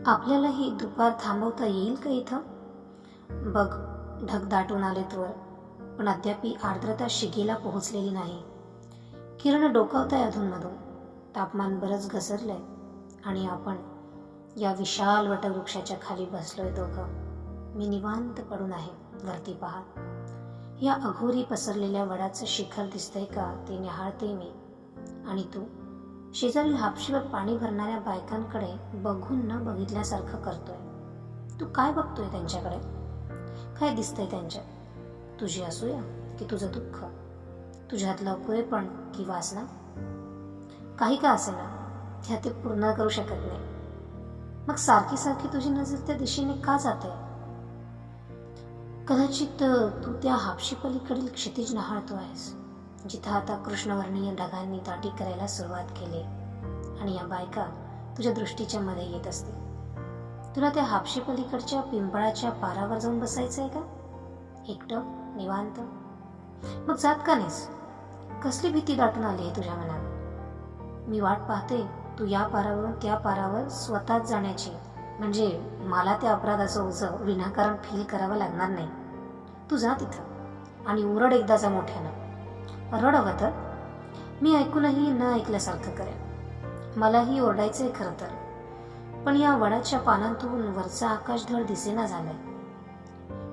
आपल्यालाही दुपार थांबवता येईल का इथं? बघ, ढग दाटून आलेत वर, पण अद्यापी आर्द्रता शिगेला पोहोचलेली नाही. किरण डोकावताय अधूनमधून. तापमान बरंच घसरलंय आणि आपण या विशाल वटवृक्षाच्या खाली बसलोय दोघं. मी निवांत पडून आहे वरती पाहत. या अघोरी पसरलेल्या वडाचं शिखर दिसतंय का ते निहाळते मी. आणि तू शेजारील हापशीवर पाणी भरणाऱ्या बायकांकडे बघून न बघितल्यासारखं करतोय. तू काय बघतोय त्यांच्याकडे? काय दिसतंय त्यांच्यात? तुझी असूया की तुझं दुःख, तुझ्यातलं अपुरेपण की वासना? काही का असेना, ह्या ते पूर्ण करू शकत नाही. मग सारखी सारखी तुझी नजर त्या दिशेने का जाते? कदाचित तू त्या हापशी पलीकडील क्षितिज न्याहाळतो आहेस, जिथं आता कृष्णवर्णीय ढगांनी दाटी करायला सुरुवात केली आणि या बायका तुझ्या दृष्टीच्या मध्ये येत असते. तुला त्या हापशी पलीकडच्या पिंपळाच्या पारावर जाऊन बसायचंय का? एकटं निवांत? मग जात का नाहीस? कसली भीती दाटून आली आहे तुझ्या मनात? मी वाट पाहते तू या पारावरून त्या पारावर स्वतःच जाण्याची, म्हणजे मला त्या अपराधाचं ओझं विनाकारण फील करावं लागणार नाही. तू जा तिथं आणि ओरड एकदाचा मोठ्यानं. रड हवं तर. मी ऐकूनही न ऐकल्यासारखं करेन. मलाही ओरडायचंय खरं तर, पण या वडाच्या पानांतून वरचा आकाशधड दिसेना झालाय.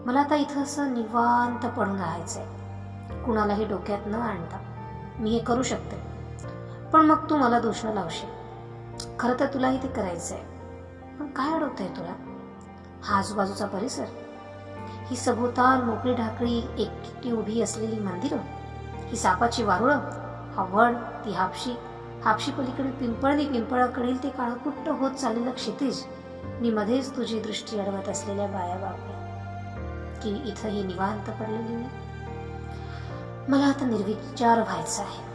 मला आता इथं असं निवांत पडून राहायचंय, कुणालाही डोक्यात न आणता. मी हे करू शकते, पण मग तू मला दोष न लावशील. खरं तर तुलाही ते करायचंय, पण काय अडवतंय तुला? हा आजूबाजूचा परिसर, ही सभोवताल मोकळी ढाकळी एकटी उभी असलेली मंदिरं, ही सापाची वारुळं, हा वड, ती हापशी पलीकडील पिंपळाकडील ते काळकुट्ट होत चाललेलं क्षितिज, मी मध्येच तुझी दृष्टी अडवत असलेल्या बाया बापड्या, की इथं ही निवांत पडलेली मी. मला आता निर्विचार व्हायचं आहे,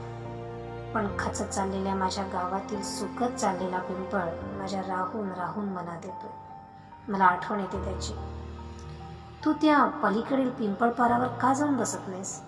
पण खचत चाललेल्या माझ्या गावातील सुकत चाललेला पिंपळ माझ्या राहून राहून मनात येतोय. मला आठवण येते त्याची. तू त्या पलीकडील पिंपळ पारावर का जाऊन बसत नाहीस?